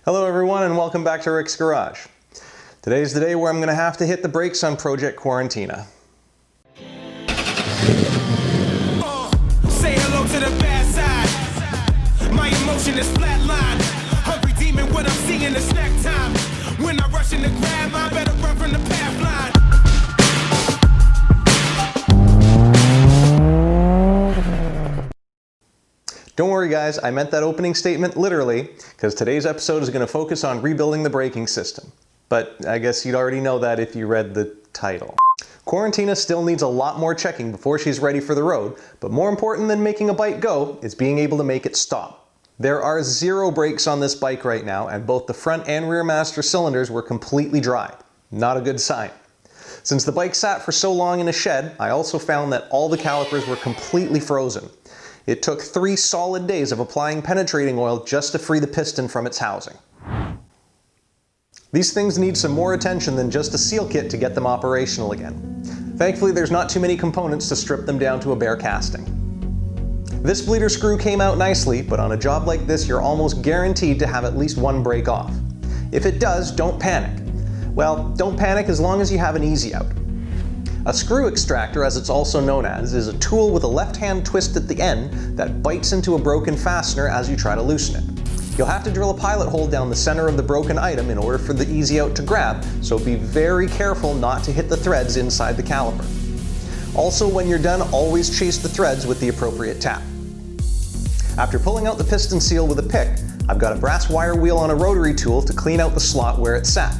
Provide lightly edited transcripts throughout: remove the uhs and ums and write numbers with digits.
Hello everyone and welcome back to Rick's Garage. Today's the day where I'm going to have to hit the brakes on Project QuaranTina. Say hello to the bad side. My emotion is flatline. Hungry demon, what I'm seeing is snack time. When I rush in the grab, I better run from the path line. Don't worry guys, I meant that opening statement literally, because today's episode is going to focus on rebuilding the braking system. But I guess you'd already know that if you read the title. QuaranTina still needs a lot more checking before she's ready for the road, but more important than making a bike go is being able to make it stop. There are 0 brakes on this bike right now, and both the front and rear master cylinders were completely dry. Not a good sign. Since the bike sat for so long in a shed, I also found that all the calipers were completely frozen. It took 3 solid days of applying penetrating oil just to free the piston from its housing. These things need some more attention than just a seal kit to get them operational again. Thankfully, there's not too many components to strip them down to a bare casting. This bleeder screw came out nicely, but on a job like this, you're almost guaranteed to have at least one break off. If it does, don't panic. Well, don't panic as long as you have an easy out. A screw extractor, as it's also known as, is a tool with a left-hand twist at the end that bites into a broken fastener as you try to loosen it. You'll have to drill a pilot hole down the center of the broken item in order for the easy out to grab, so be very careful not to hit the threads inside the caliper. Also, when you're done, always chase the threads with the appropriate tap. After pulling out the piston seal with a pick, I've got a brass wire wheel on a rotary tool to clean out the slot where it sat.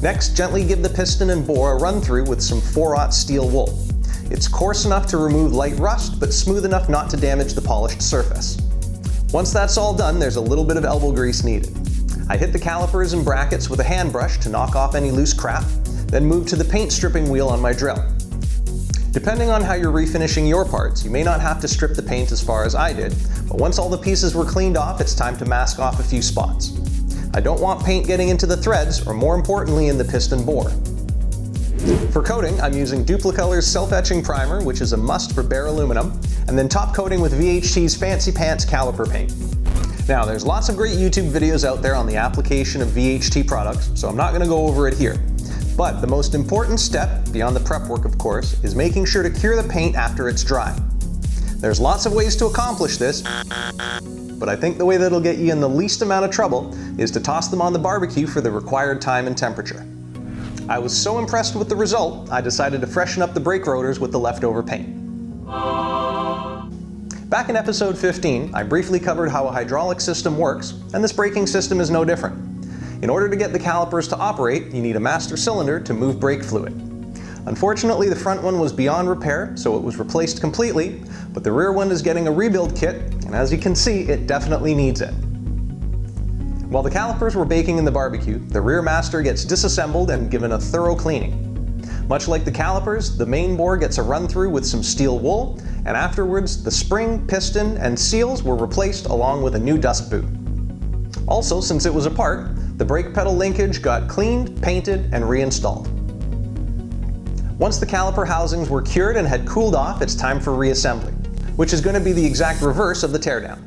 Next, gently give the piston and bore a run through with some 4/0 steel wool. It's coarse enough to remove light rust, but smooth enough not to damage the polished surface. Once that's all done, there's a little bit of elbow grease needed. I hit the calipers and brackets with a hand brush to knock off any loose crap, then move to the paint stripping wheel on my drill. Depending on how you're refinishing your parts, you may not have to strip the paint as far as I did, but once all the pieces were cleaned off, it's time to mask off a few spots. I don't want paint getting into the threads, or more importantly, in the piston bore. For coating, I'm using Duplicolor's self-etching primer, which is a must for bare aluminum, and then top coating with VHT's Fancy Pants caliper paint. Now, there's lots of great YouTube videos out there on the application of VHT products, so I'm not going to go over it here. But the most important step, beyond the prep work of course, is making sure to cure the paint after it's dry. There's lots of ways to accomplish this, but I think the way that'll get you in the least amount of trouble is to toss them on the barbecue for the required time and temperature. I was so impressed with the result, I decided to freshen up the brake rotors with the leftover paint. Back in episode 15, I briefly covered how a hydraulic system works, and this braking system is no different. In order to get the calipers to operate, you need a master cylinder to move brake fluid. Unfortunately, the front one was beyond repair, so it was replaced completely, but the rear one is getting a rebuild kit, and as you can see, it definitely needs it. While the calipers were baking in the barbecue, the rear master gets disassembled and given a thorough cleaning. Much like the calipers, the main bore gets a run through with some steel wool, and afterwards, the spring, piston, and seals were replaced along with a new dust boot. Also, since it was apart, the brake pedal linkage got cleaned, painted, and reinstalled. Once the caliper housings were cured and had cooled off, it's time for reassembly, which is going to be the exact reverse of the teardown.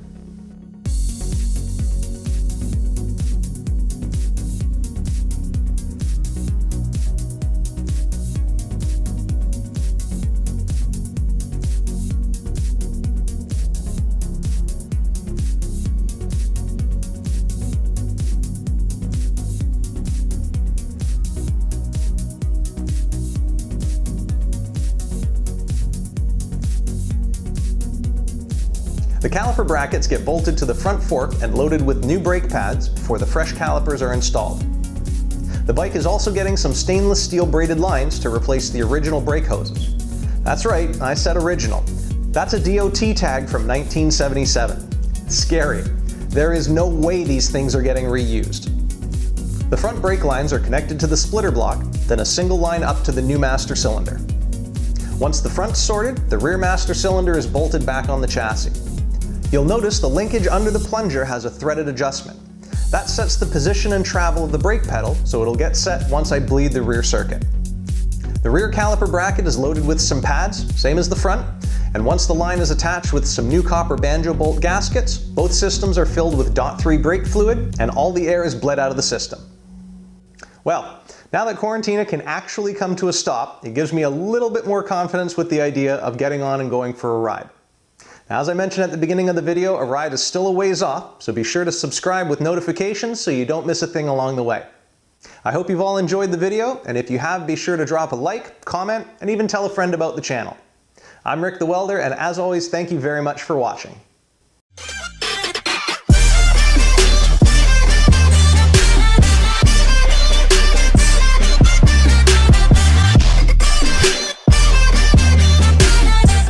The caliper brackets get bolted to the front fork and loaded with new brake pads before the fresh calipers are installed. The bike is also getting some stainless steel braided lines to replace the original brake hoses. That's right, I said original. That's a DOT tag from 1977. Scary. There is no way these things are getting reused. The front brake lines are connected to the splitter block, then a single line up to the new master cylinder. Once the front's sorted, the rear master cylinder is bolted back on the chassis. You'll notice the linkage under the plunger has a threaded adjustment. That sets the position and travel of the brake pedal, so it'll get set once I bleed the rear circuit. The rear caliper bracket is loaded with some pads, same as the front, And once the line is attached with some new copper banjo bolt gaskets, both systems are filled with .3 brake fluid and all the air is bled out of the system. Well, now that QuaranTina can actually come to a stop, it gives me a little bit more confidence with the idea of getting on and going for a ride. Now, as I mentioned at the beginning of the video, a ride is still a ways off, so be sure to subscribe with notifications so you don't miss a thing along the way. I hope you've all enjoyed the video, and if you have, be sure to drop a like, comment, and even tell a friend about the channel. I'm Rick the Welder, and as always, thank you very much for watching.